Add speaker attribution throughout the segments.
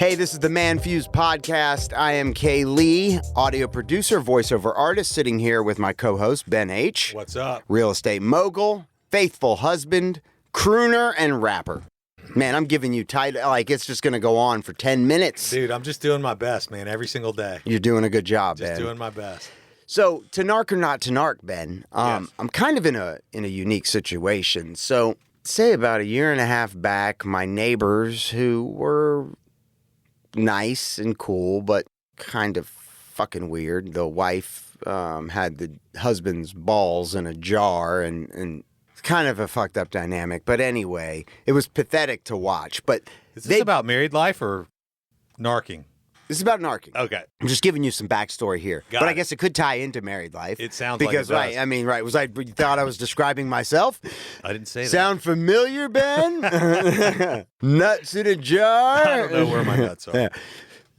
Speaker 1: Hey, this is the Man Fuse podcast. I am Kay Lee, audio producer, voiceover artist, sitting here with my co-host, Ben H.
Speaker 2: What's up?
Speaker 1: Real estate mogul, faithful husband, crooner, and rapper. Man, I'm giving you title, like it's just going to go on for 10 minutes.
Speaker 2: Dude, I'm just doing my best, man, every single day.
Speaker 1: You're doing a good job, Ben.
Speaker 2: Just doing my best.
Speaker 1: So, to narc or not to narc, Ben,
Speaker 2: Yes.
Speaker 1: I'm kind of in a unique situation. So, say about a year and a half back, my neighbors who were nice and cool, but kind of fucking weird. The wife had the husband's balls in a jar, and it's kind of a fucked up dynamic. But anyway, it was pathetic to watch. But
Speaker 2: Is this about married life or narking?
Speaker 1: This is about narking.
Speaker 2: Okay.
Speaker 1: I'm just giving you some backstory here.
Speaker 2: Got
Speaker 1: but I
Speaker 2: it.
Speaker 1: guess it could tie into married life.
Speaker 2: It sounds
Speaker 1: because,
Speaker 2: like it does.
Speaker 1: right, I mean, right, you thought I was describing myself?
Speaker 2: I didn't say that.
Speaker 1: Sound familiar, Ben? Nuts in a jar?
Speaker 2: I don't know where my nuts are.
Speaker 1: Yeah.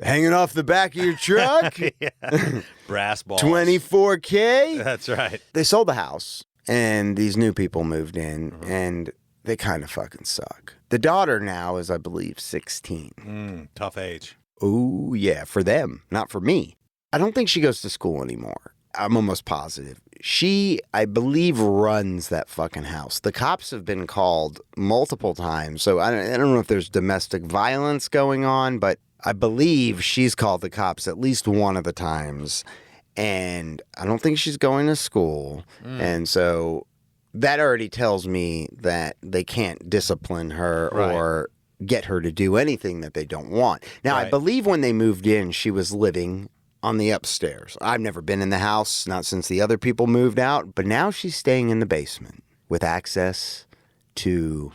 Speaker 1: Hanging off the back of your truck?
Speaker 2: Yeah. Brass balls.
Speaker 1: 24K?
Speaker 2: That's right.
Speaker 1: They sold the house, and these new people moved in, and they kind of fucking suck. The daughter now is, I believe, 16.
Speaker 2: Tough age.
Speaker 1: Oh, yeah, for them, not for me. I don't think she goes to school anymore. I'm almost positive. She, I believe, runs that fucking house. The cops have been called multiple times, so I don't know if there's domestic violence going on, but I believe she's called the cops at least one of the times, and I don't think she's going to school, and so that already tells me that they can't discipline her or get her to do anything that they don't want. Now, I believe when they moved in, she was living on the upstairs. I've never been in the house, not since the other people moved out, but now she's staying in the basement with access to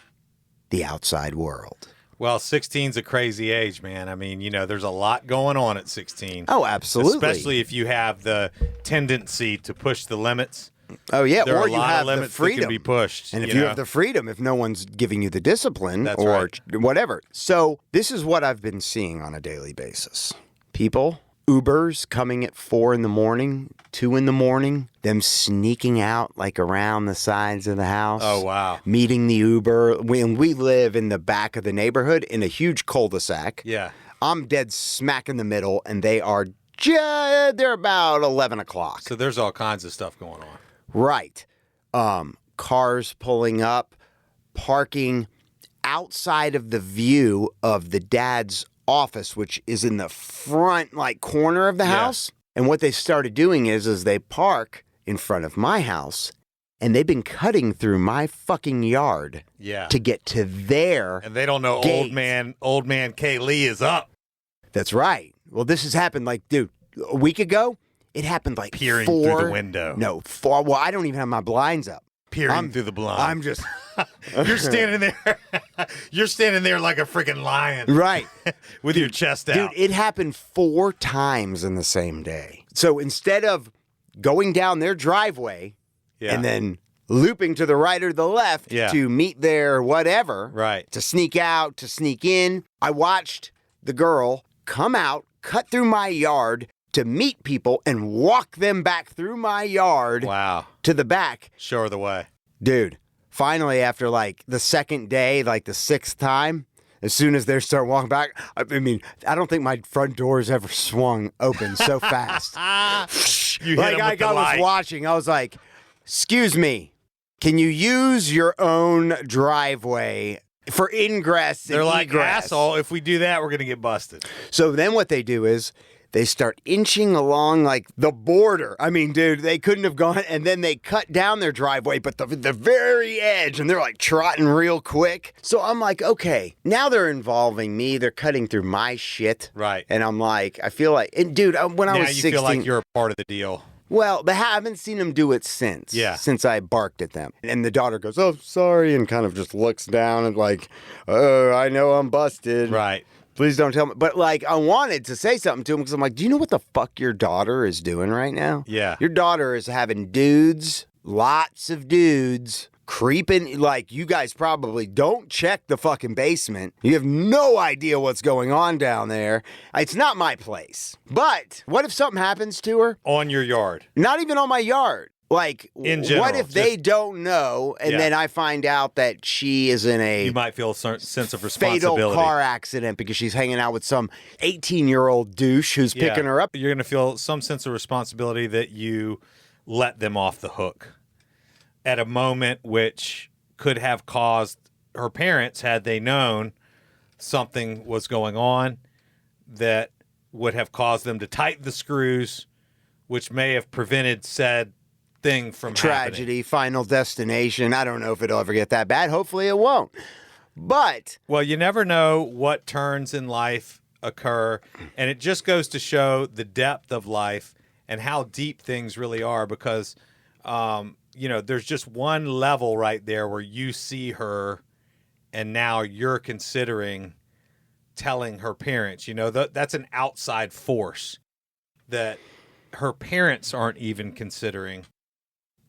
Speaker 1: the outside world.
Speaker 2: Well, 16's a crazy age, man. I mean, you know, there's a lot going on at 16.
Speaker 1: Oh, absolutely.
Speaker 2: Especially if you have the tendency to push the limits.
Speaker 1: Oh, yeah,
Speaker 2: There are
Speaker 1: or
Speaker 2: a
Speaker 1: you
Speaker 2: lot
Speaker 1: have
Speaker 2: of
Speaker 1: the
Speaker 2: limits that
Speaker 1: freedom.
Speaker 2: can be pushed.
Speaker 1: And if you have the freedom, if no one's giving you the discipline
Speaker 2: That's
Speaker 1: or
Speaker 2: right.
Speaker 1: whatever. So this is what I've been seeing on a daily basis. People, Ubers coming at 4 in the morning, 2 in the morning, them sneaking out like around the sides of the house.
Speaker 2: Oh, wow.
Speaker 1: Meeting the Uber. We live in the back of the neighborhood in a huge cul-de-sac.
Speaker 2: Yeah.
Speaker 1: I'm dead smack in the middle, and they're about 11 o'clock.
Speaker 2: So there's all kinds of stuff going on.
Speaker 1: Right. Cars pulling up, parking outside of the view of the dad's office, which is in the front, like, corner of the house. And what they started doing is they park in front of my house, and they've been cutting through my fucking yard to get to their
Speaker 2: And they don't know
Speaker 1: gate.
Speaker 2: old man Kay Lee is up.
Speaker 1: That's right. Well, this has happened, like, dude, a week ago. It happened like
Speaker 2: Peering
Speaker 1: 4.
Speaker 2: through the window.
Speaker 1: No, 4. Well, I don't even have my blinds up.
Speaker 2: Peering through the blind.
Speaker 1: I'm just...
Speaker 2: You're standing there. You're standing there like a freaking lion.
Speaker 1: Right.
Speaker 2: With your chest out.
Speaker 1: Dude, it happened 4 times in the same day. So instead of going down their driveway and then looping to the right or the left to meet their whatever, to sneak out, to sneak in, I watched the girl come out, cut through my yard to meet people and walk them back through my yard to the back.
Speaker 2: Show her the way.
Speaker 1: Dude, finally, after like the second day, like the 6th time, as soon as they start walking back, I mean, I don't think my front doors ever swung open so fast.
Speaker 2: You hit
Speaker 1: Like
Speaker 2: him with the
Speaker 1: I was
Speaker 2: light.
Speaker 1: watching, I was like, excuse me, can you use your own driveway for ingress and
Speaker 2: They're like,
Speaker 1: egress?
Speaker 2: asshole, if we do that, we're going to get busted.
Speaker 1: So then what they do is they start inching along like the border. I mean, dude, they couldn't have gone, and then they cut down their driveway, but the very edge, and they're like trotting real quick. So I'm like, okay, now they're involving me. They're cutting through my shit.
Speaker 2: Right.
Speaker 1: And I'm like, I feel like, and dude, when I was 16.
Speaker 2: Now you feel like you're a part of the deal.
Speaker 1: Well, I haven't seen them do it since.
Speaker 2: Yeah.
Speaker 1: Since I barked at them. And the daughter goes, oh, sorry, and kind of just looks down and like, oh, I know I'm busted.
Speaker 2: Right.
Speaker 1: Please don't tell me. But, like, I wanted to say something to him because I'm like, do you know what the fuck your daughter is doing right now?
Speaker 2: Yeah.
Speaker 1: Your daughter is having dudes, lots of dudes, creeping. Like, you guys probably don't check the fucking basement. You have no idea what's going on down there. It's not my place. But what if something happens to her?
Speaker 2: On your yard.
Speaker 1: Not even on my yard. Like,
Speaker 2: In general,
Speaker 1: what if they don't know, and then I find out that she is in a
Speaker 2: you might feel a certain sense of
Speaker 1: fatal
Speaker 2: responsibility.
Speaker 1: car accident because she's hanging out with some 18-year-old douche who's picking her up?
Speaker 2: You're going to feel some sense of responsibility that you let them off the hook at a moment which could have caused her parents, had they known something was going on, that would have caused them to tighten the screws, which may have prevented said thing from
Speaker 1: Tragedy,
Speaker 2: happening.
Speaker 1: Final Destination. I don't know if it'll ever get that bad. Hopefully it won't. But
Speaker 2: Well, you never know what turns in life occur, and it just goes to show the depth of life and how deep things really are, because there's just one level right there where you see her and now you're considering telling her parents. That's an outside force that her parents aren't even considering.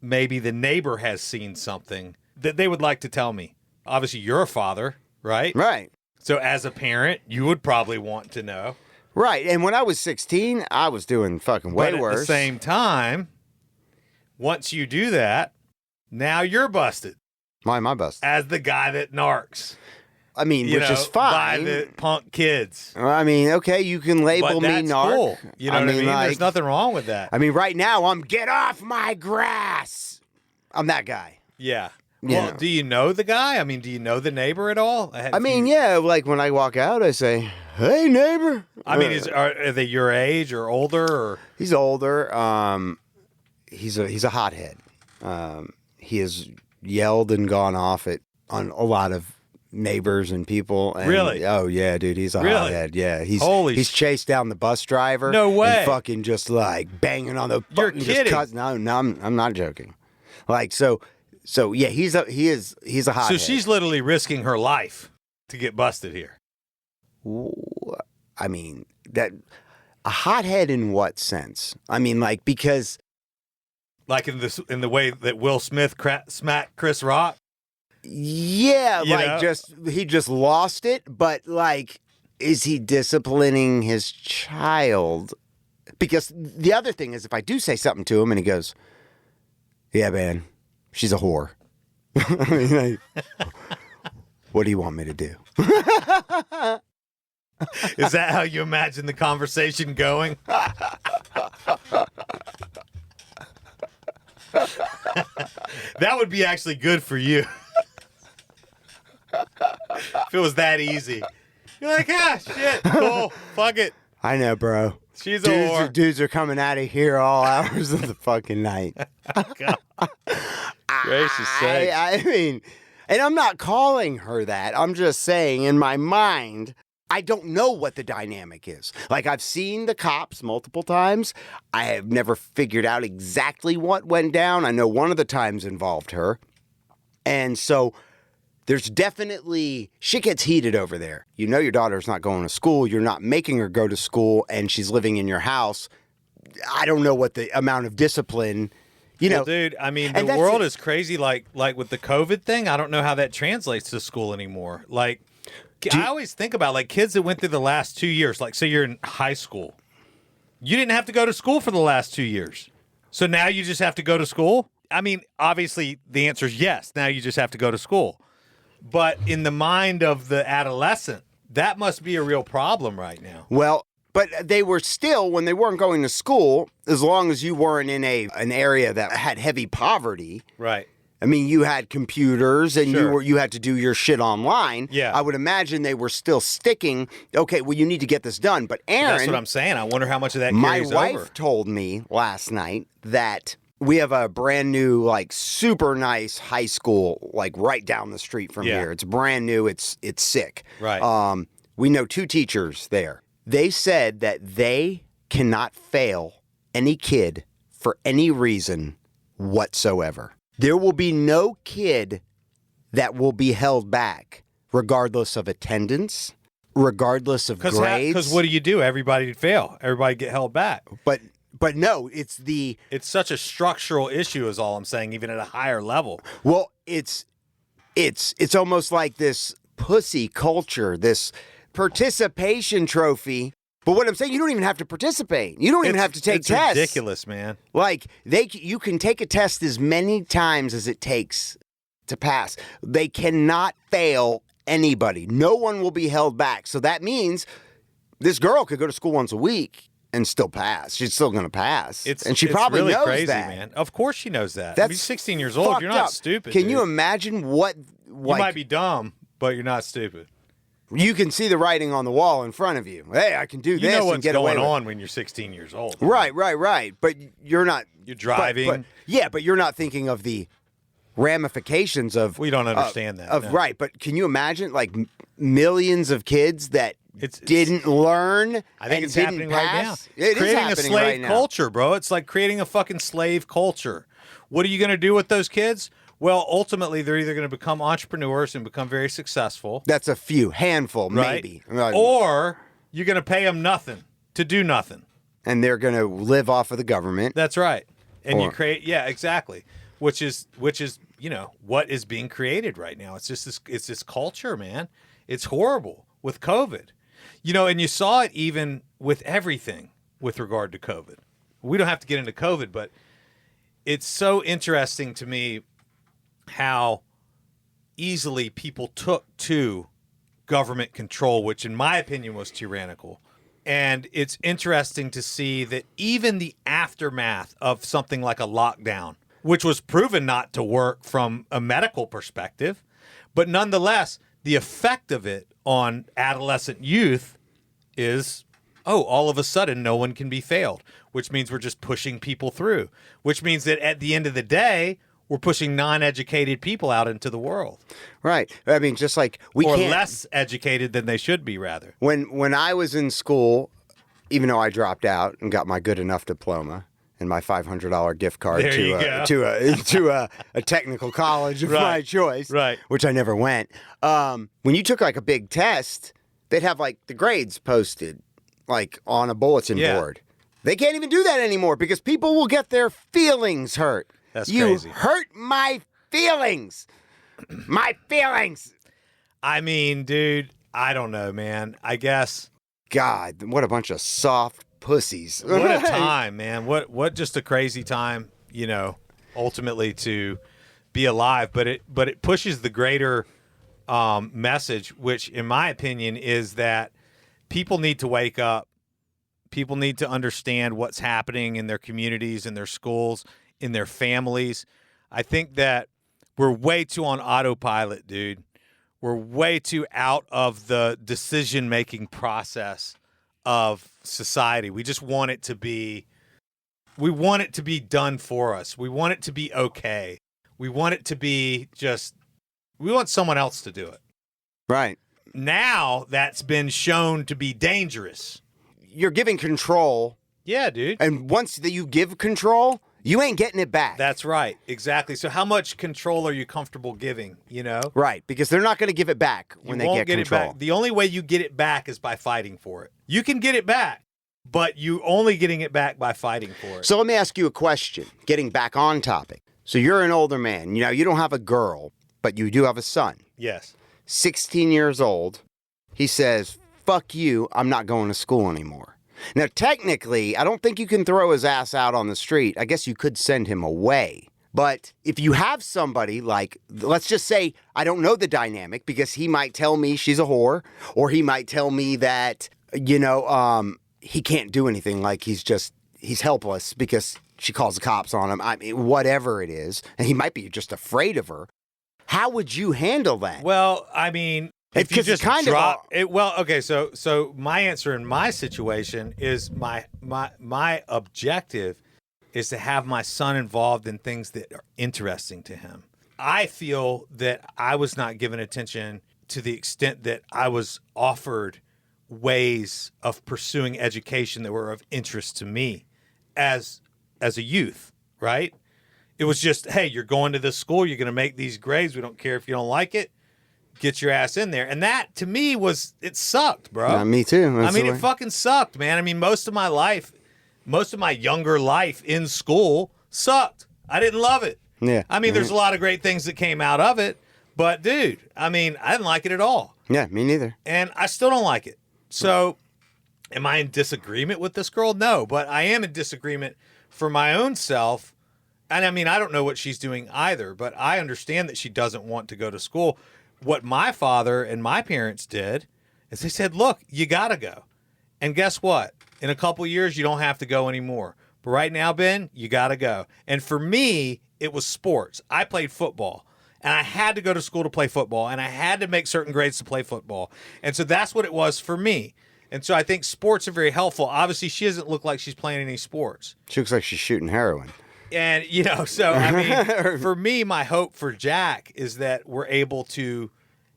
Speaker 2: Maybe the neighbor has seen something that they would like to tell me. Obviously, you're a father, right?
Speaker 1: Right.
Speaker 2: So as a parent, you would probably want to know.
Speaker 1: Right. And when I was 16, I was doing fucking way
Speaker 2: But
Speaker 1: worse.
Speaker 2: at the same time, once you do that, now you're busted
Speaker 1: Why am I busted?
Speaker 2: as the guy that narcs.
Speaker 1: I mean, which is
Speaker 2: By
Speaker 1: fine.
Speaker 2: the punk kids.
Speaker 1: I mean, okay, you can label
Speaker 2: But
Speaker 1: me
Speaker 2: that's
Speaker 1: narc.
Speaker 2: cool. You know what I mean?
Speaker 1: Like,
Speaker 2: There's nothing wrong with that.
Speaker 1: I mean, right now, I'm get off my grass. I'm that guy.
Speaker 2: Yeah.
Speaker 1: Yeah.
Speaker 2: Well, do you know the guy? I mean, do you know the neighbor at all?
Speaker 1: I mean, yeah, like when I walk out, I say, hey, neighbor.
Speaker 2: I mean, are they your age or older? Or
Speaker 1: He's older. He's a hothead. He has yelled and gone off on a lot of neighbors and people. And,
Speaker 2: Really?
Speaker 1: Oh yeah, dude. He's a
Speaker 2: Really?
Speaker 1: hothead. Yeah.
Speaker 2: Holy
Speaker 1: He's chased down the bus driver.
Speaker 2: No way.
Speaker 1: And fucking just like banging on the.
Speaker 2: You're
Speaker 1: fucking
Speaker 2: kidding.
Speaker 1: No, I'm not joking. Like so yeah. He's a hothead.
Speaker 2: So she's literally risking her life to get busted here.
Speaker 1: I mean that a hothead in what sense? I mean, like because.
Speaker 2: Like in the way that Will Smith smacked Chris Rock.
Speaker 1: Yeah,
Speaker 2: You
Speaker 1: like
Speaker 2: know?
Speaker 1: he just lost it, but like, is he disciplining his child? Because the other thing is, if I do say something to him and he goes, "Yeah, man, she's a whore," I mean, like, what do you want me to do?
Speaker 2: Is that how you imagine the conversation going? That would be actually good for you. If it was that easy. You're like, shit, cool, fuck it.
Speaker 1: I know, bro.
Speaker 2: She's a whore.
Speaker 1: Dudes are coming out of here all hours of the fucking night.
Speaker 2: God. Gracious sakes.
Speaker 1: I mean, and I'm not calling her that. I'm just saying, in my mind, I don't know what the dynamic is. Like, I've seen the cops multiple times. I have never figured out exactly what went down. I know one of the times involved her. And so there's definitely, shit gets heated over there. You know your daughter's not going to school. You're not making her go to school, and she's living in your house. I don't know what the amount of discipline,
Speaker 2: Well, dude, I mean, the world is crazy. Like with the COVID thing, I don't know how that translates to school anymore. Like, I always think about like kids that went through the last 2 years. Like, say you're in high school, you didn't have to go to school for the last 2 years, so now you just have to go to school. I mean, obviously the answer is yes. Now you just have to go to school, but in the mind of the adolescent, that must be a real problem right now.
Speaker 1: Well, but they were still, when they weren't going to school, as long as you weren't in an area that had heavy poverty.
Speaker 2: Right.
Speaker 1: I mean, you had computers and
Speaker 2: Sure.
Speaker 1: you had to do your shit online.
Speaker 2: Yeah.
Speaker 1: I would imagine they were still sticking. Okay, well, you need to get this done. But Aaron,
Speaker 2: That's what I'm saying. I wonder how much of that
Speaker 1: my
Speaker 2: carries
Speaker 1: wife
Speaker 2: over.
Speaker 1: told me last night that we have a brand new, like, super nice high school, like, right down the street from
Speaker 2: Yeah.
Speaker 1: here. It's brand new. It's sick.
Speaker 2: Right.
Speaker 1: We know 2 teachers there. They said that they cannot fail any kid for any reason whatsoever. There will be no kid that will be held back, regardless of attendance, regardless of grades.
Speaker 2: Because what do? Everybody fail. Everybody get held back.
Speaker 1: But no, it's
Speaker 2: such a structural issue is all I'm saying, even at a higher level.
Speaker 1: well, it's almost like this pussy culture, this participation trophy. But what I'm saying, you don't even have to participate. You don't even have to take tests.
Speaker 2: It's ridiculous, man.
Speaker 1: Like, you can take a test as many times as it takes to pass. They cannot fail anybody. No one will be held back. So that means this girl could go to school once a week and still pass. She's still going to pass. And she probably
Speaker 2: really
Speaker 1: knows
Speaker 2: crazy,
Speaker 1: that.
Speaker 2: man. Of course she knows that.
Speaker 1: That's
Speaker 2: you're 16 years old. You're not
Speaker 1: up.
Speaker 2: stupid.
Speaker 1: Can
Speaker 2: dude.
Speaker 1: you imagine what...
Speaker 2: You might be dumb, but you're not stupid.
Speaker 1: You can see the writing on the wall in front of you. Hey, I can do this and get away with it.
Speaker 2: You know what's going on when you're 16 years old.
Speaker 1: Right. But you're not...
Speaker 2: You're driving.
Speaker 1: But you're not thinking of the ramifications of...
Speaker 2: We don't understand that. No.
Speaker 1: Right, but can you imagine, like, millions of kids that didn't learn.
Speaker 2: I think it's happening right now.
Speaker 1: It is
Speaker 2: creating
Speaker 1: happening
Speaker 2: a slave
Speaker 1: right now.
Speaker 2: culture, bro. It's like creating a fucking slave culture. What are you going to do with those kids? Well, ultimately, they're either going to become entrepreneurs and become very successful.
Speaker 1: That's a few, handful,
Speaker 2: right?
Speaker 1: maybe.
Speaker 2: Or you're going to pay them nothing to do nothing.
Speaker 1: And they're going to live off of the government.
Speaker 2: That's right. And you create, exactly. Which is, what is being created right now. It's just this culture, man. It's horrible with COVID. And you saw it even with everything with regard to COVID. We don't have to get into COVID, but it's so interesting to me how easily people took to government control, which in my opinion was tyrannical. And it's interesting to see that even the aftermath of something like a lockdown, which was proven not to work from a medical perspective, but nonetheless, the effect of it on adolescent youth is, all of a sudden no one can be failed, which means we're just pushing people through, which means that at the end of the day, we're pushing non-educated people out into the world.
Speaker 1: Right. I mean, just like we
Speaker 2: or
Speaker 1: can't...
Speaker 2: less educated than they should be, rather.
Speaker 1: When I was in school, even though I dropped out and got my good enough diploma and my $500 gift card to a technical college of my choice, which I never went. When you took like a big test, they'd have like the grades posted like on a bulletin board. They can't even do that anymore because people will get their feelings hurt.
Speaker 2: That's
Speaker 1: crazy.
Speaker 2: You
Speaker 1: hurt my feelings. My feelings.
Speaker 2: I mean, dude, I don't know, man. I guess.
Speaker 1: God, what a bunch of soft pussies.
Speaker 2: What a time, man. What just a crazy time, ultimately to be alive. But it pushes the greater message, which in my opinion is that people need to wake up. People need to understand what's happening in their communities, in their schools, in their families. I think that we're way too on autopilot, dude. We're way too out of the decision-making process of society. We just want it to be done for us. We want it to be okay. We want it to be we want someone else to do it.
Speaker 1: Right.
Speaker 2: Now that's been shown to be dangerous.
Speaker 1: You're giving control.
Speaker 2: Yeah, dude.
Speaker 1: And once you give control, you ain't getting it back.
Speaker 2: That's right. Exactly. So how much control are you comfortable giving,
Speaker 1: Right, because they're not going to give it back when they get control.
Speaker 2: It back. The only way you get it back is by fighting for it. You can get it back, but you only getting it back by fighting for it.
Speaker 1: So let me ask you a question, getting back on topic. So you're an older man. You don't have a girl, but you do have a son.
Speaker 2: Yes.
Speaker 1: 16 years old. He says, fuck you, I'm not going to school anymore. Now, technically, I don't think you can throw his ass out on the street. I guess you could send him away. But if you have somebody like, let's just say, I don't know the dynamic because he might tell me she's a whore, or he might tell me that, he can't do anything. Like he's helpless because she calls the cops on him. I mean, whatever it is. And he might be just afraid of her. How would you handle that?
Speaker 2: Well, I mean... If you just drop it, okay. So my answer in my situation is my objective is to have my son involved in things that are interesting to him. I feel that I was not given attention to the extent that I was offered ways of pursuing education that were of interest to me as a youth, right? It was just, hey, you're going to this school, you're going to make these grades. We don't care if you don't like it. Get your ass in there. And that, to me, it sucked, bro.
Speaker 1: Yeah, me too.
Speaker 2: It fucking sucked, man. I mean, most of my younger life in school sucked. I didn't love it.
Speaker 1: Yeah.
Speaker 2: I mean, there's a lot of great things that came out of it. But, dude, I didn't like it at all.
Speaker 1: Yeah, me neither.
Speaker 2: And I still don't like it. So Am I in disagreement with this girl? No, but I am in disagreement for my own self. And I mean, I don't know what she's doing either, but I understand that she doesn't want to go to school. What my father and my parents did is they said, look, you got to go. And guess what? In a couple years, you don't have to go anymore. But right now, Ben, you got to go. And for me, it was sports. I played football. And I had to go to school to play football. And I had to make certain grades to play football. And so that's what it was for me. And so I think sports are very helpful. Obviously, she doesn't look like she's playing any sports.
Speaker 1: She looks like she's shooting heroin.
Speaker 2: And, you know, so, I mean, for me, my hope for Jack is that we're able to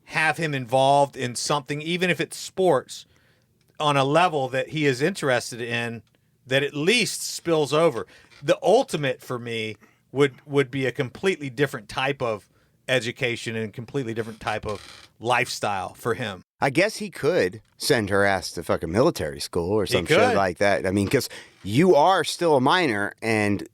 Speaker 2: have him involved in something, even if it's sports, on a level that he is interested in, that at least spills over. The ultimate for me would be a completely different type of education and completely different type of lifestyle for him.
Speaker 1: I guess he could send her ass to fucking military school or some shit like that. I mean, because you are still a minor, and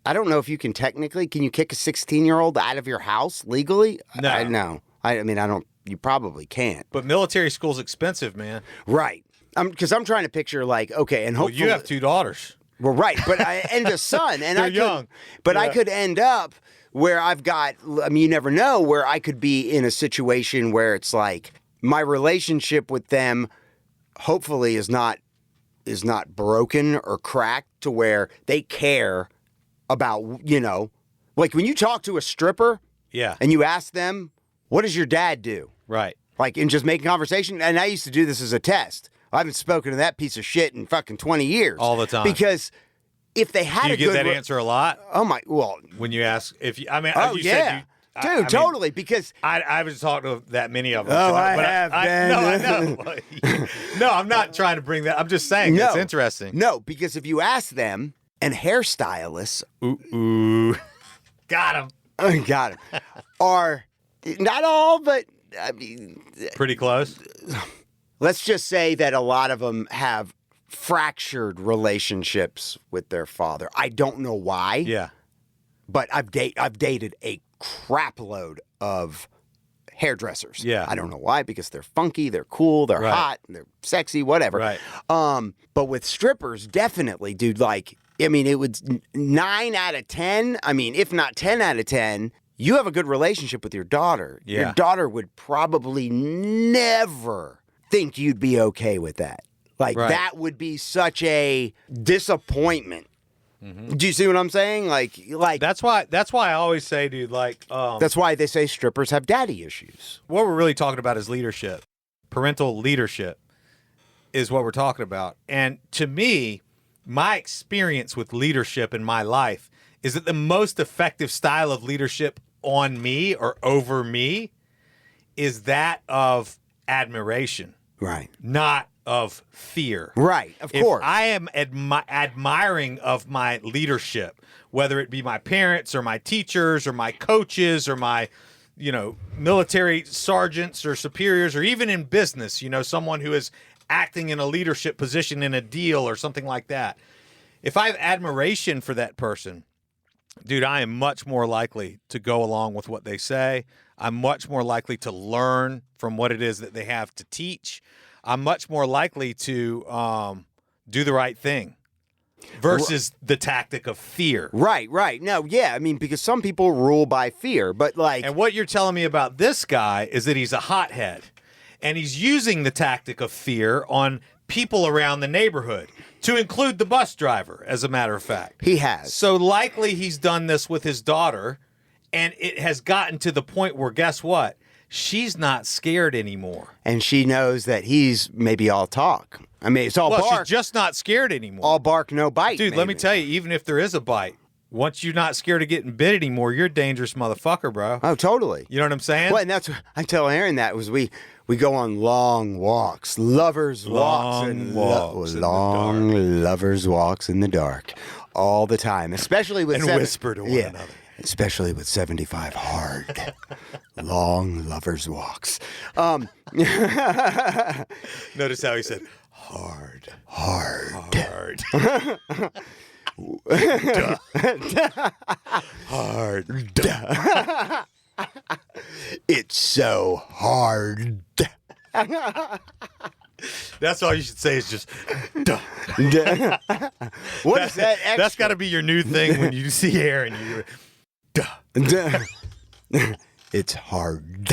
Speaker 1: I don't know if you can technically, can you kick a 16-year-old out of your house legally?
Speaker 2: No.
Speaker 1: No. I mean, I don't, you probably can't.
Speaker 2: But military school's expensive, man.
Speaker 1: Right. Because I'm trying to picture, like, okay, and hopefully.
Speaker 2: Well, you have 2 daughters.
Speaker 1: Well, right, but and a son. And
Speaker 2: They're young.
Speaker 1: But I could end up where I've got, I mean, you never know, where I could be in a situation where it's like, my relationship with them hopefully is not broken or cracked to where they care about, you know, like when you talk to a stripper and you ask them, what does your dad do?
Speaker 2: Right.
Speaker 1: Like, and just making conversation. And I used to do this as a test. I haven't spoken to that piece of shit in fucking 20 years.
Speaker 2: All the time.
Speaker 1: Because if they had
Speaker 2: do you get that answer a lot?
Speaker 1: Oh my, well.
Speaker 2: When you ask, if you, I mean,
Speaker 1: oh
Speaker 2: you
Speaker 1: yeah.
Speaker 2: said you,
Speaker 1: Dude,
Speaker 2: I mean,
Speaker 1: totally, because
Speaker 2: I haven't talked to that many of them.
Speaker 1: Oh,
Speaker 2: tonight,
Speaker 1: I
Speaker 2: but
Speaker 1: have,
Speaker 2: No, I know. No, I'm not trying to bring that. I'm just saying it's interesting.
Speaker 1: No, because if you ask them, and hairstylists,
Speaker 2: got him,
Speaker 1: are not all, but I mean,
Speaker 2: pretty close.
Speaker 1: Let's just say that a lot of them have fractured relationships with their father. I don't know why.
Speaker 2: Yeah.
Speaker 1: But I've dated a crap load of hairdressers.
Speaker 2: Yeah.
Speaker 1: I don't know why, because they're funky, they're cool, they're hot, they're sexy, whatever.
Speaker 2: Right.
Speaker 1: But with strippers, definitely, dude, like, I mean, it was 9 out of 10. I mean, if not 10 out of 10, you have a good relationship with your daughter.
Speaker 2: Yeah.
Speaker 1: Your daughter would probably never think you'd be okay with that. Like, that would be such a disappointment. Mm-hmm. Do you see what I'm saying? Like
Speaker 2: that's why I always say, dude, like
Speaker 1: that's why they say strippers have daddy issues.
Speaker 2: What we're really talking about is leadership. Parental leadership is what we're talking about. And to me, my experience with leadership in my life is that the most effective style of leadership on me or over me is that of admiration.
Speaker 1: Right.
Speaker 2: Not of fear.
Speaker 1: Right, of course.
Speaker 2: If I am admiring of my leadership, whether it be my parents or my teachers or my coaches or my, you know, military sergeants or superiors, or even in business, you know, someone who is acting in a leadership position in a deal or something like that. If I have admiration for that person, dude, I am much more likely to go along with what they say. I'm much more likely to learn from what it is that they have to teach. I'm much more likely to do the right thing versus the tactic of fear.
Speaker 1: Right. No, yeah. I mean, because some people rule by fear, but like.
Speaker 2: And what you're telling me about this guy is that he's a hothead, and he's using the tactic of fear on people around the neighborhood, to include the bus driver, as a matter of fact.
Speaker 1: He has.
Speaker 2: So likely he's done this with his daughter, and it has gotten to the point where, guess what? She's not scared anymore.
Speaker 1: And she knows that he's maybe all talk. I mean, it's all bark.
Speaker 2: She's just not scared anymore.
Speaker 1: All bark, no bite.
Speaker 2: Dude, let me tell you, even if there is a bite, once you're not scared of getting bit anymore, you're a dangerous motherfucker, bro.
Speaker 1: Oh, totally.
Speaker 2: You know what I'm saying?
Speaker 1: Well, and that's what I tell Aaron, that was we go on long walks, lovers walks, long lovers walks in the dark all the time, especially with
Speaker 2: whisper to one another.
Speaker 1: Especially with 75 hard, long lovers walks.
Speaker 2: Notice how he said, hard. Hard.
Speaker 1: It's so hard.
Speaker 2: That's all you should say is just, duh.
Speaker 1: What is that extra?
Speaker 2: That's got to be your new thing when you see Aaron. You, duh.
Speaker 1: It's hard.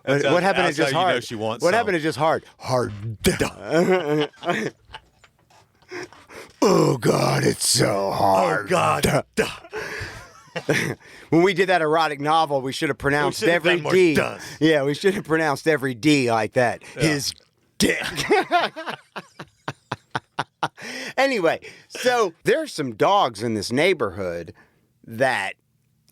Speaker 2: That's
Speaker 1: What happened to
Speaker 2: that's
Speaker 1: just
Speaker 2: how you know
Speaker 1: hard?
Speaker 2: she wants
Speaker 1: What
Speaker 2: some.
Speaker 1: happened to just hard? Hard. Oh God, it's so hard.
Speaker 2: Oh God.
Speaker 1: When we did that erotic novel, we should have pronounced
Speaker 2: We should have
Speaker 1: every
Speaker 2: done more
Speaker 1: D.
Speaker 2: does.
Speaker 1: Yeah, we should have pronounced every D like that.
Speaker 2: Yeah.
Speaker 1: His dick. Anyway, so there's some dogs in this neighborhood that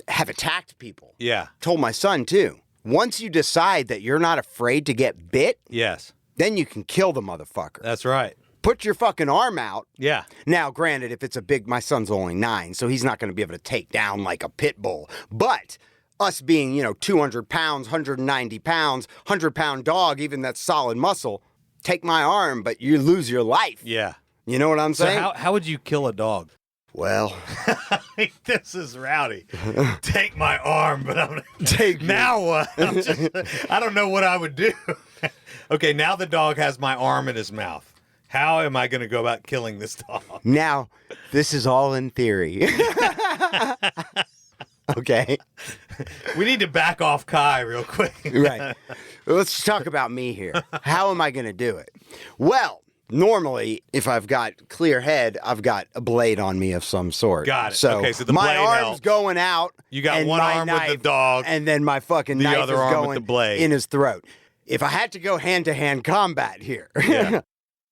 Speaker 1: have attacked people.
Speaker 2: Yeah.
Speaker 1: Told my son too. Once you decide that you're not afraid to get bit,
Speaker 2: Yes.
Speaker 1: then you can kill the motherfucker.
Speaker 2: That's right.
Speaker 1: Put your fucking arm out.
Speaker 2: Yeah.
Speaker 1: Now, granted, if it's my son's only 9, so he's not going to be able to take down like a pit bull. But us being, 200 pounds, 190 pounds, 100-pound dog, even that's solid muscle, take my arm, but you lose your life.
Speaker 2: Yeah.
Speaker 1: You know what I'm
Speaker 2: So
Speaker 1: saying?
Speaker 2: how would you kill a dog?
Speaker 1: Well,
Speaker 2: This is rowdy. Take my arm, but I'm
Speaker 1: take
Speaker 2: now what? I don't know what I would do. Okay, now the dog has my arm in his mouth. How am I going to go about killing this dog?
Speaker 1: Now, this is all in theory. Okay.
Speaker 2: We need to back off Kai real quick.
Speaker 1: Right. Let's talk about me here. How am I going to do it? Well, normally, if I've got clear head, I've got a blade on me of some sort.
Speaker 2: Got it.
Speaker 1: So,
Speaker 2: Okay, so the
Speaker 1: my
Speaker 2: blade
Speaker 1: arm's
Speaker 2: helps.
Speaker 1: going out.
Speaker 2: You got
Speaker 1: and
Speaker 2: one
Speaker 1: my
Speaker 2: arm with the
Speaker 1: knife,
Speaker 2: dog,
Speaker 1: and then my fucking
Speaker 2: the
Speaker 1: knife
Speaker 2: other
Speaker 1: is
Speaker 2: arm with
Speaker 1: going
Speaker 2: the blade.
Speaker 1: in his throat. If I had to go hand-to-hand combat here,
Speaker 2: Yeah.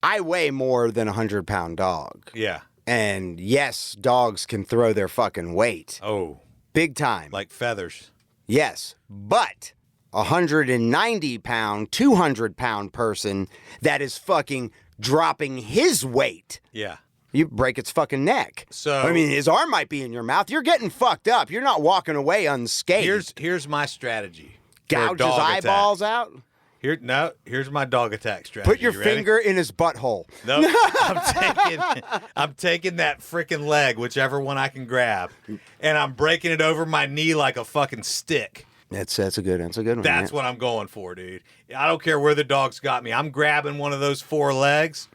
Speaker 1: I weigh more than a 100-pound dog.
Speaker 2: Yeah.
Speaker 1: And yes, dogs can throw their fucking weight.
Speaker 2: Oh,
Speaker 1: Big time.
Speaker 2: like feathers.
Speaker 1: Yes, but a 190-pound, 200-pound person that is fucking dropping his weight,
Speaker 2: Yeah.
Speaker 1: you break its fucking neck.
Speaker 2: So-
Speaker 1: I mean, his arm might be in your mouth. You're getting fucked up. You're not walking away unscathed.
Speaker 2: Here's my strategy. for a
Speaker 1: Gouge his
Speaker 2: dog attack.
Speaker 1: eyeballs out.
Speaker 2: Here's my dog attack strategy.
Speaker 1: Put your
Speaker 2: You ready?
Speaker 1: finger in his butthole.
Speaker 2: No, I'm taking that freaking leg, whichever one I can grab, and I'm breaking it over my knee like a fucking stick.
Speaker 1: That's a good one.
Speaker 2: That's what I'm going for, dude. I don't care where the dog's got me. I'm grabbing one of those 4 legs,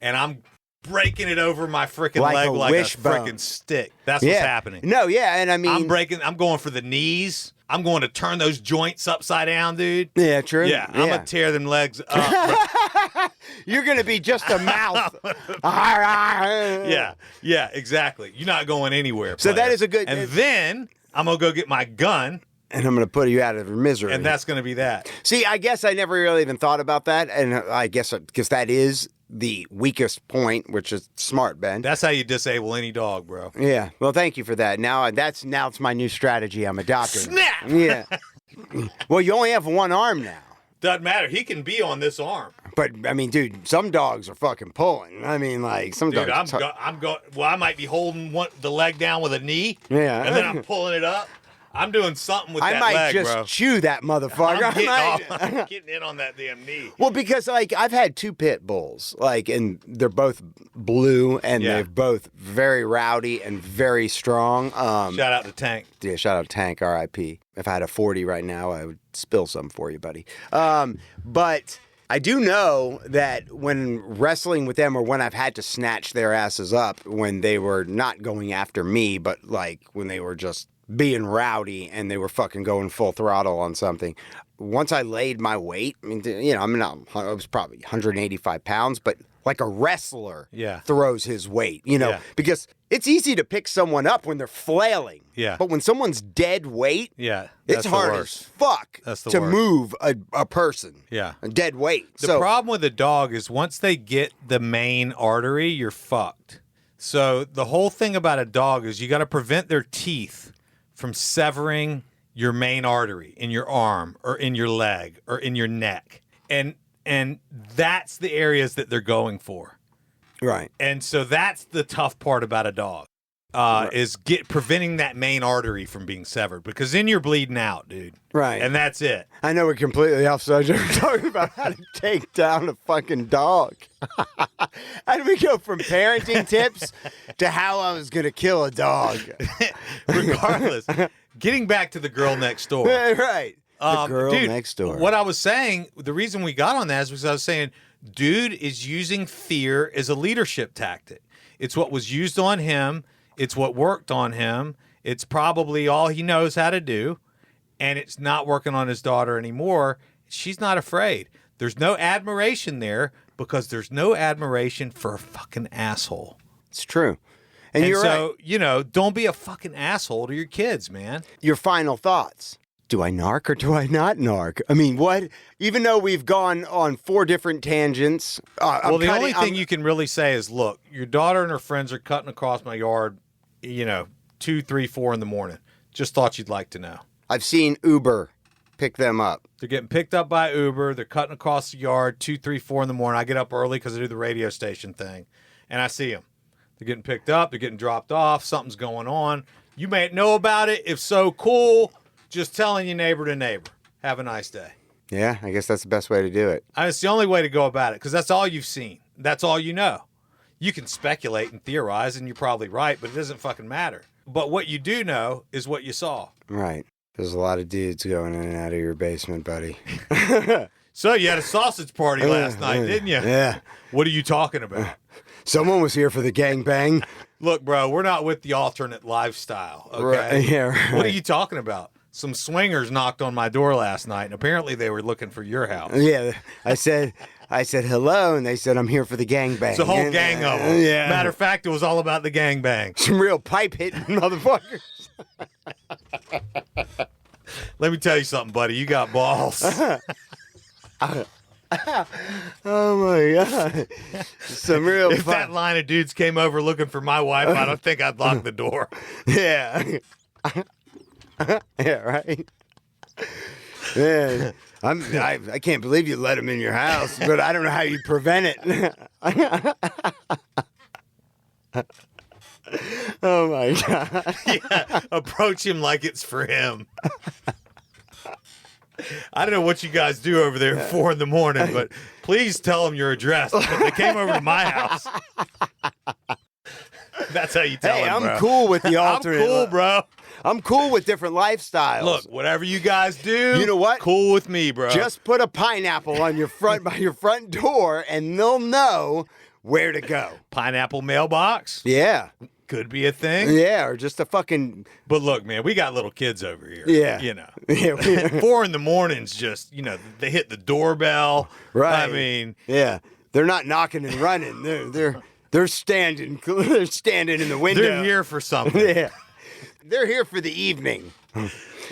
Speaker 2: and I'm breaking it over my freaking
Speaker 1: Like
Speaker 2: leg
Speaker 1: a
Speaker 2: like a
Speaker 1: wishbone.
Speaker 2: freaking stick. That's what's happening.
Speaker 1: No, yeah, and I mean,
Speaker 2: I'm going for the knees. I'm going to turn those joints upside down, dude.
Speaker 1: yeah, true.
Speaker 2: Yeah, I'm gonna tear them legs up.
Speaker 1: You're gonna be just a mouth.
Speaker 2: Yeah, exactly. You're not going anywhere.
Speaker 1: So that
Speaker 2: player.
Speaker 1: is a good-
Speaker 2: And then I'm gonna go get my gun,
Speaker 1: And I'm gonna put you out of your misery.
Speaker 2: and that's gonna be that.
Speaker 1: See, I guess I never really even thought about that, and I guess because that is the weakest point, which is smart, Ben.
Speaker 2: That's how you disable any dog, bro.
Speaker 1: Yeah. Well, thank you for that. Now it's my new strategy I'm adopting.
Speaker 2: Snap!
Speaker 1: Yeah. Well, you only have one arm now.
Speaker 2: Doesn't matter. He can be on this arm,
Speaker 1: But I mean, dude, some dogs are fucking pulling. I mean, like some
Speaker 2: dude.
Speaker 1: dogs.
Speaker 2: I'm going. Well, I might be holding the leg down with a knee,
Speaker 1: Yeah.
Speaker 2: and then I'm pulling it up. I'm doing something with
Speaker 1: I
Speaker 2: that
Speaker 1: might
Speaker 2: leg,
Speaker 1: just
Speaker 2: bro.
Speaker 1: chew that motherfucker.
Speaker 2: I'm getting in on that damn knee.
Speaker 1: Well, because like I've had 2 pit bulls, like, and they're both blue, and
Speaker 2: Yeah.
Speaker 1: they're both very rowdy and very strong.
Speaker 2: Shout out to Tank.
Speaker 1: Yeah, shout out Tank, R.I.P. If I had a 40 right now, I would spill some for you, buddy. But I do know that when wrestling with them, or when I've had to snatch their asses up, when they were not going after me, but like when they were just being rowdy and they were fucking going full throttle on something. Once I laid my weight, I mean, I was probably 185 pounds, but like a wrestler
Speaker 2: Yeah.
Speaker 1: throws his weight,
Speaker 2: Yeah.
Speaker 1: because it's easy to pick someone up when they're flailing.
Speaker 2: Yeah.
Speaker 1: But when someone's dead weight,
Speaker 2: Yeah,
Speaker 1: it's
Speaker 2: that's the
Speaker 1: hard as
Speaker 2: worst.
Speaker 1: fuck
Speaker 2: That's the
Speaker 1: to
Speaker 2: worst.
Speaker 1: move a person.
Speaker 2: Yeah.
Speaker 1: A dead weight.
Speaker 2: The problem with a dog is once they get the main artery, you're fucked. So the whole thing about a dog is you got to prevent their teeth from severing your main artery in your arm or in your leg or in your neck. And that's the areas that they're going for.
Speaker 1: Right.
Speaker 2: And so that's the tough part about a dog. Is preventing that main artery from being severed, because then you're bleeding out, dude.
Speaker 1: Right.
Speaker 2: And that's it.
Speaker 1: I know we're completely off subject. We're talking about how to take down a fucking dog. How do we go from parenting tips to how I was going to kill a dog?
Speaker 2: Regardless, getting back to the girl next door.
Speaker 1: Right. The girl
Speaker 2: dude,
Speaker 1: next door.
Speaker 2: What I was saying, the reason we got on that is because I was saying, dude is using fear as a leadership tactic. It's what was used on him. It's what worked on him. It's probably all he knows how to do. And it's not working on his daughter anymore. She's not afraid. There's no admiration there because there's no admiration for a fucking asshole.
Speaker 1: It's true. And you're
Speaker 2: so,
Speaker 1: right.
Speaker 2: Don't be a fucking asshole to your kids, man.
Speaker 1: Your final thoughts. Do I narc or do I not narc? I mean, what? Even though we've gone on 4 different tangents.
Speaker 2: The only thing you can really say is, look, your daughter and her friends are cutting across my yard, 2, 3, 4 in the morning. Just thought you'd like to know.
Speaker 1: I've seen Uber pick them up.
Speaker 2: They're getting picked up by Uber. They're cutting across the yard 2, 3, 4 in the morning. I get up early because I do the radio station thing, and I see them. They're getting picked up. They're getting dropped off. Something's going on. You may know about it. If so, cool. Just telling you neighbor to neighbor. Have a nice day.
Speaker 1: Yeah, I guess that's the best way to do it.
Speaker 2: It's the only way to go about it because that's all you've seen. That's all you know. You can speculate and theorize, and you're probably right, but it doesn't fucking matter. But what you do know is what you saw.
Speaker 1: Right. There's a lot of dudes going in and out of your basement, buddy.
Speaker 2: So you had a sausage party last night, didn't you?
Speaker 1: Yeah.
Speaker 2: What are you talking about?
Speaker 1: Someone was here for the gangbang.
Speaker 2: Look, bro, we're not with the alternate lifestyle, okay?
Speaker 1: Right. Yeah, right.
Speaker 2: What are you talking about? Some swingers knocked on my door last night, and apparently they were looking for your house.
Speaker 1: Yeah, I said hello, and they said I'm here for the gangbang.
Speaker 2: It's a whole gang of them.
Speaker 1: Yeah.
Speaker 2: Matter of fact, it was all about the gangbang.
Speaker 1: Some real pipe hitting motherfuckers.
Speaker 2: Let me tell you something, buddy. You got balls.
Speaker 1: Oh my God. Some real
Speaker 2: If that line of dudes came over looking for my wife, I don't think I'd lock the door.
Speaker 1: Yeah. Yeah, right. Man, I can't believe you let him in your house, but I don't know how you prevent it. Oh my God.
Speaker 2: Yeah, approach him like it's for him. I don't know what you guys do over there at 4 in the morning, but please tell them your address. Because they came over to my house. That's how you tell
Speaker 1: Hey,
Speaker 2: them,
Speaker 1: I'm cool with the alternate.
Speaker 2: I'm cool, bro.
Speaker 1: I'm cool with different lifestyles.
Speaker 2: Look, whatever you guys do,
Speaker 1: You know what?
Speaker 2: Cool with me, bro.
Speaker 1: Just put a pineapple on your front by your front door, and they'll know where to go.
Speaker 2: Pineapple mailbox
Speaker 1: Yeah,
Speaker 2: could be a thing.
Speaker 1: yeah, or just a fucking
Speaker 2: But look, man, we got little kids over here.
Speaker 1: Yeah.
Speaker 2: Yeah, 4 in the morning's just, they hit the doorbell.
Speaker 1: Right.
Speaker 2: I mean,
Speaker 1: yeah. They're not knocking and running. They're standing. They're standing in the window.
Speaker 2: they're here for something.
Speaker 1: Yeah, they're here for the evening.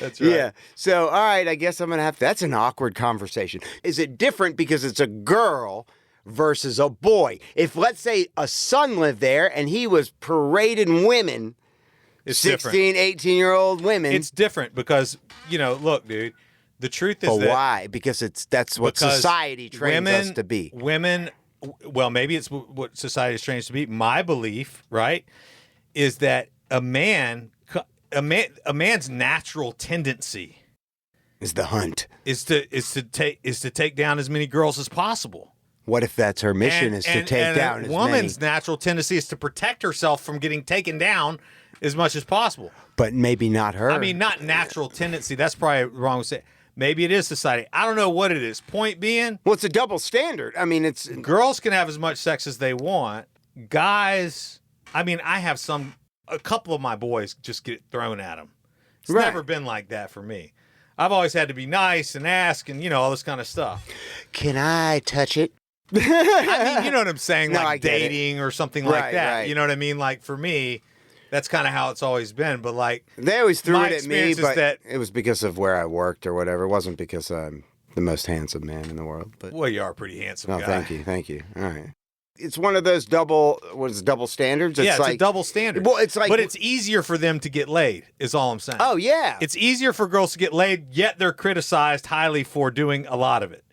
Speaker 2: That's right.
Speaker 1: Yeah. So, all right, I guess I'm going to have to. That's an awkward conversation. Is it different because it's a girl versus a boy? If, let's say, a son lived there and he was parading women,
Speaker 2: It's
Speaker 1: 16, 18-year-old women.
Speaker 2: It's different because, look, dude, the truth is
Speaker 1: but
Speaker 2: that
Speaker 1: why? Because that's what
Speaker 2: because
Speaker 1: society trains us to be.
Speaker 2: Women, well, maybe it's what society is trained us to be. My belief, right, is that a man's natural tendency
Speaker 1: Is the hunt.
Speaker 2: is to take down as many girls as possible.
Speaker 1: What if that's her mission is to take down
Speaker 2: a
Speaker 1: as
Speaker 2: woman's
Speaker 1: many?
Speaker 2: natural tendency is to protect herself from getting taken down as much as possible.
Speaker 1: But maybe not her.
Speaker 2: I mean, not natural tendency. That's probably wrong to say. Maybe it is society. I don't know what it is. Point being,
Speaker 1: well, it's a double standard. I mean, it's
Speaker 2: girls can have as much sex as they want. Guys, I mean, a couple of my boys just get it thrown at them. It's
Speaker 1: Right.
Speaker 2: never been like that for me. I've always had to be nice and ask and, all this kind of stuff.
Speaker 1: Can I touch it?
Speaker 2: I mean, you know what I'm saying?
Speaker 1: No, I
Speaker 2: Like
Speaker 1: get it.
Speaker 2: dating or something like
Speaker 1: Right,
Speaker 2: that.
Speaker 1: right.
Speaker 2: You know what I mean? Like for me, that's kind of how it's always been. But like,
Speaker 1: They always threw
Speaker 2: My
Speaker 1: it at me,
Speaker 2: experience is
Speaker 1: but
Speaker 2: that-
Speaker 1: it was because of where I worked or whatever. It wasn't because I'm the most handsome man in the world. But
Speaker 2: well, you are a pretty handsome
Speaker 1: no,
Speaker 2: guy.
Speaker 1: thank you. All right. It's one of those double standards?
Speaker 2: Yeah, it's
Speaker 1: like,
Speaker 2: a double standard.
Speaker 1: Well, it's like,
Speaker 2: but it's easier for them to get laid, is all I'm saying.
Speaker 1: oh yeah,
Speaker 2: It's easier for girls to get laid, yet they're criticized highly for doing a lot of it.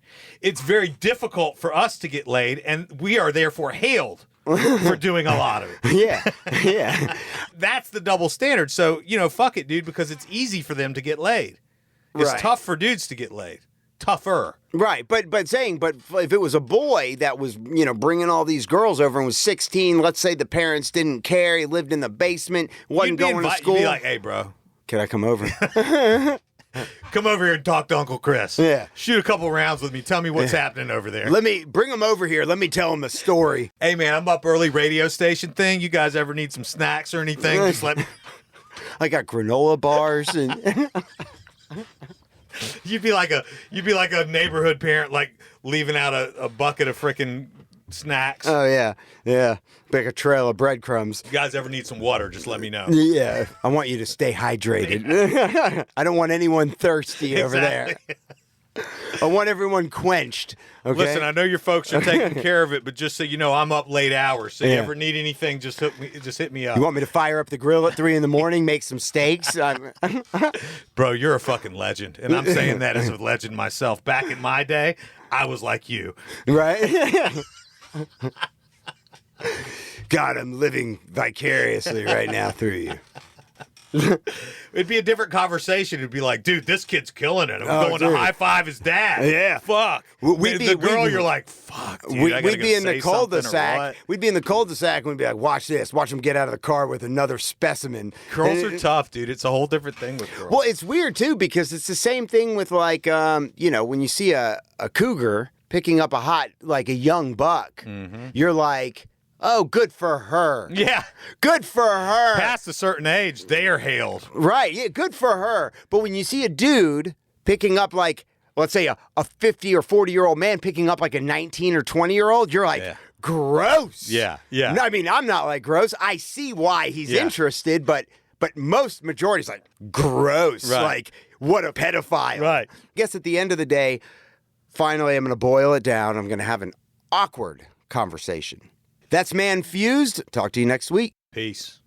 Speaker 2: It's very difficult for us to get laid, and we are therefore hailed for doing a lot of it.
Speaker 1: yeah.
Speaker 2: That's the double standard. So, fuck it, dude, because it's easy for them to get laid. It's
Speaker 1: Right.
Speaker 2: tough for dudes to get laid. Tougher.
Speaker 1: Right, but if it was a boy that was, bringing all these girls over and was 16, let's say the parents didn't care, he lived in the basement, wasn't going to school.
Speaker 2: You'd be like, hey, bro.
Speaker 1: Can I come over?
Speaker 2: Come over here and talk to Uncle Chris.
Speaker 1: Yeah.
Speaker 2: Shoot a couple rounds with me. Tell me what's happening over there.
Speaker 1: Let me bring him over here. Let me tell him a story.
Speaker 2: Hey, man, I'm up early radio station thing. You guys ever need some snacks or anything? Just let me.
Speaker 1: I got granola bars and
Speaker 2: You'd be like a neighborhood parent, like leaving out a bucket of frickin' snacks.
Speaker 1: oh yeah, like a trail of breadcrumbs.
Speaker 2: You guys ever need some water? Just let me know.
Speaker 1: Yeah, I want you to stay hydrated. I don't want anyone thirsty over there. I want everyone quenched. Okay?
Speaker 2: Listen, I know your folks are taking care of it, but just so you know, I'm up late hours. So you ever need anything, just hit me up.
Speaker 1: You want me to fire up the grill at 3 a.m, make some steaks?
Speaker 2: Bro, you're a fucking legend. And I'm saying that as a legend myself. Back in my day, I was like you.
Speaker 1: Right? God, I'm living vicariously right now through you.
Speaker 2: It'd be a different conversation. It'd be like, dude, this kid's killing it. I'm going
Speaker 1: dude.
Speaker 2: to high five his dad.
Speaker 1: Yeah.
Speaker 2: Fuck. You're like, fuck, dude.
Speaker 1: We'd be in the cul-de-sac. We'd be in the cul-de-sac and we'd be like, watch this. Watch him get out of the car with another specimen.
Speaker 2: Girls are tough, dude. It's a whole different thing with girls.
Speaker 1: Well, it's weird, too, because it's the same thing with, like, when you see a cougar picking up a young buck, you're like, oh, good for her.
Speaker 2: Yeah.
Speaker 1: Good for her.
Speaker 2: Past a certain age, they are hailed.
Speaker 1: Right. Yeah, good for her. But when you see a dude picking up, like, let's say a 50 or 40-year-old man picking up like a 19 or 20-year-old, you're like, gross.
Speaker 2: Yeah. Yeah.
Speaker 1: No, I mean, I'm not like gross. I see why he's interested, but most majority's like, gross.
Speaker 2: Right.
Speaker 1: Like, what a pedophile.
Speaker 2: Right.
Speaker 1: I guess at the end of the day, finally, I'm going to boil it down. I'm going to have an awkward conversation. That's Man Fused. Talk to you next week.
Speaker 2: Peace.